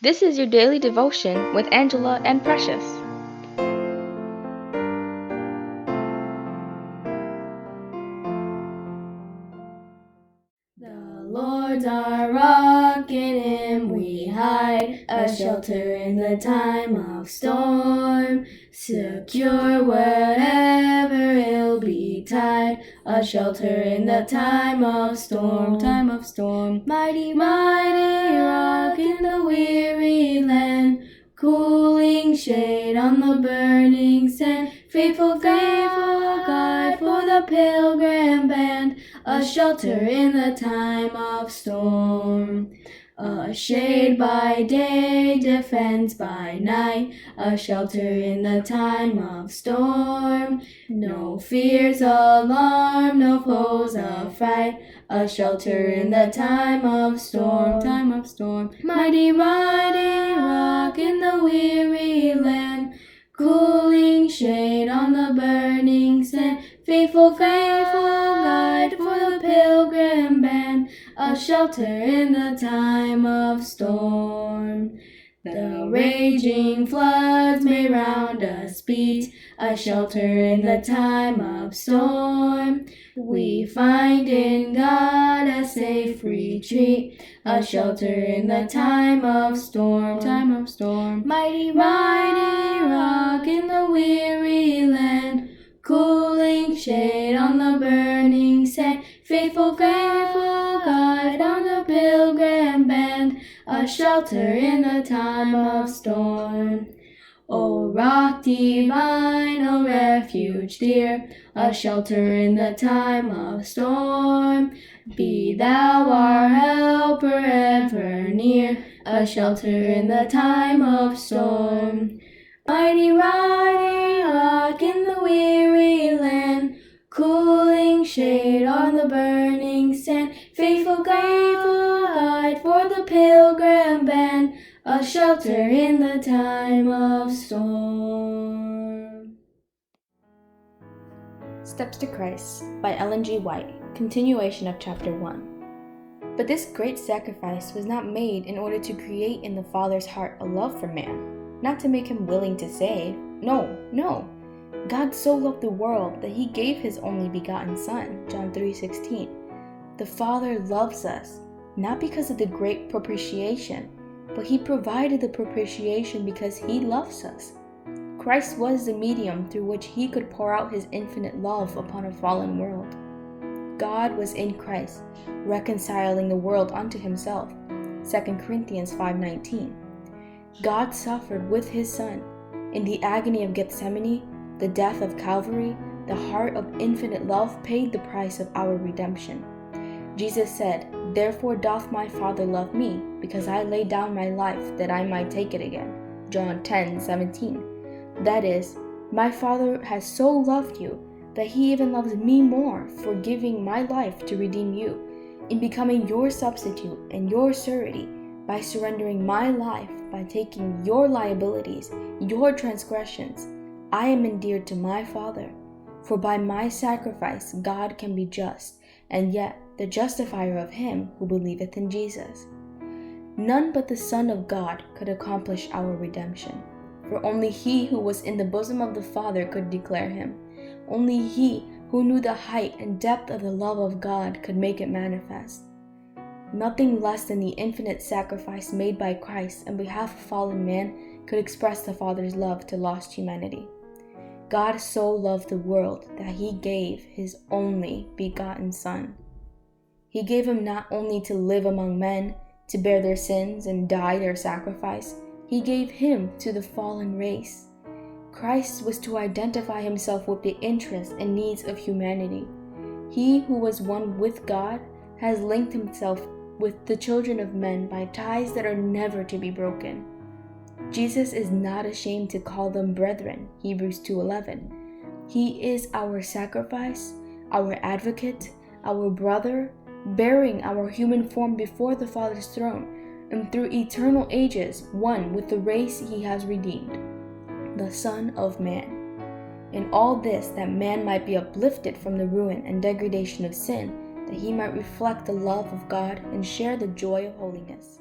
This is your daily devotion with Angela and Precious. The Lord's our rock, in Him we hide, a shelter in the time of storm. Secure wherever ill betide, a shelter in the time of storm. Mighty, mighty rock in the weary land, cooling shade on the burning sand. Faithful, faithful guide for the pilgrim band, a shelter in the time of storm. A shade by day, defense by night, a shelter in the time of storm. No fears alarm, no foes affright, a shelter in the time of storm. Mighty, mighty rock in the weary land, cooling shade on the burning sand. Faithful, faithful guide for the pilgrim band, a shelter in the time of storm. The raging floods may round us beat, a shelter in the time of storm. We find in God a safe retreat, a shelter in the time of storm. Mighty, mighty rock in the weary land, cooling shade on the burning sand. Faithful, faithful guide on the pilgrim band, a shelter in the time of storm. O rock divine, O refuge dear, a shelter in the time of storm. Be thou our helper ever near, a shelter in the time of storm. Mighty, mighty rock in the weary land, cooling shade on the burning sand. Faithful, faithful guide for the pilgrim band, a shelter in the time of storm. Steps to Christ by Ellen G. White, continuation of chapter 1. But this great sacrifice was not made in order to create in the Father's heart a love for man, not to make him willing to save. No. God so loved the world that he gave his only begotten Son, John 3:16. The Father loves us, not because of the great propitiation, but he provided the propitiation because he loves us. Christ was the medium through which he could pour out his infinite love upon a fallen world. God was in Christ, reconciling the world unto himself, 2 Corinthians 5:19. God suffered with his Son. In the agony of Gethsemane, the death of Calvary, the heart of infinite love paid the price of our redemption. Jesus said, "Therefore doth my Father love me, because I laid down my life that I might take it again." John 10:17. That is, my Father has so loved you that he even loves me more for giving my life to redeem you, in becoming your substitute and your surety, by surrendering my life, by taking your liabilities, your transgressions. I am endeared to my Father, for by my sacrifice God can be just, and yet the justifier of him who believeth in Jesus. None but the Son of God could accomplish our redemption, for only he who was in the bosom of the Father could declare him. Only he who knew the height and depth of the love of God could make it manifest. Nothing less than the infinite sacrifice made by Christ on behalf of fallen man could express the Father's love to lost humanity. God so loved the world that he gave his only begotten Son. He gave him not only to live among men, to bear their sins and die their sacrifice, he gave him to the fallen race. Christ was to identify himself with the interests and needs of humanity. He who was one with God has linked himself with the children of men by ties that are never to be broken. Jesus is not ashamed to call them brethren, Hebrews 2:11. He is our sacrifice, our advocate, our brother, bearing our human form before the Father's throne, and through eternal ages one with the race he has redeemed, the Son of Man. In all this, that man might be uplifted from the ruin and degradation of sin, that he might reflect the love of God and share the joy of holiness.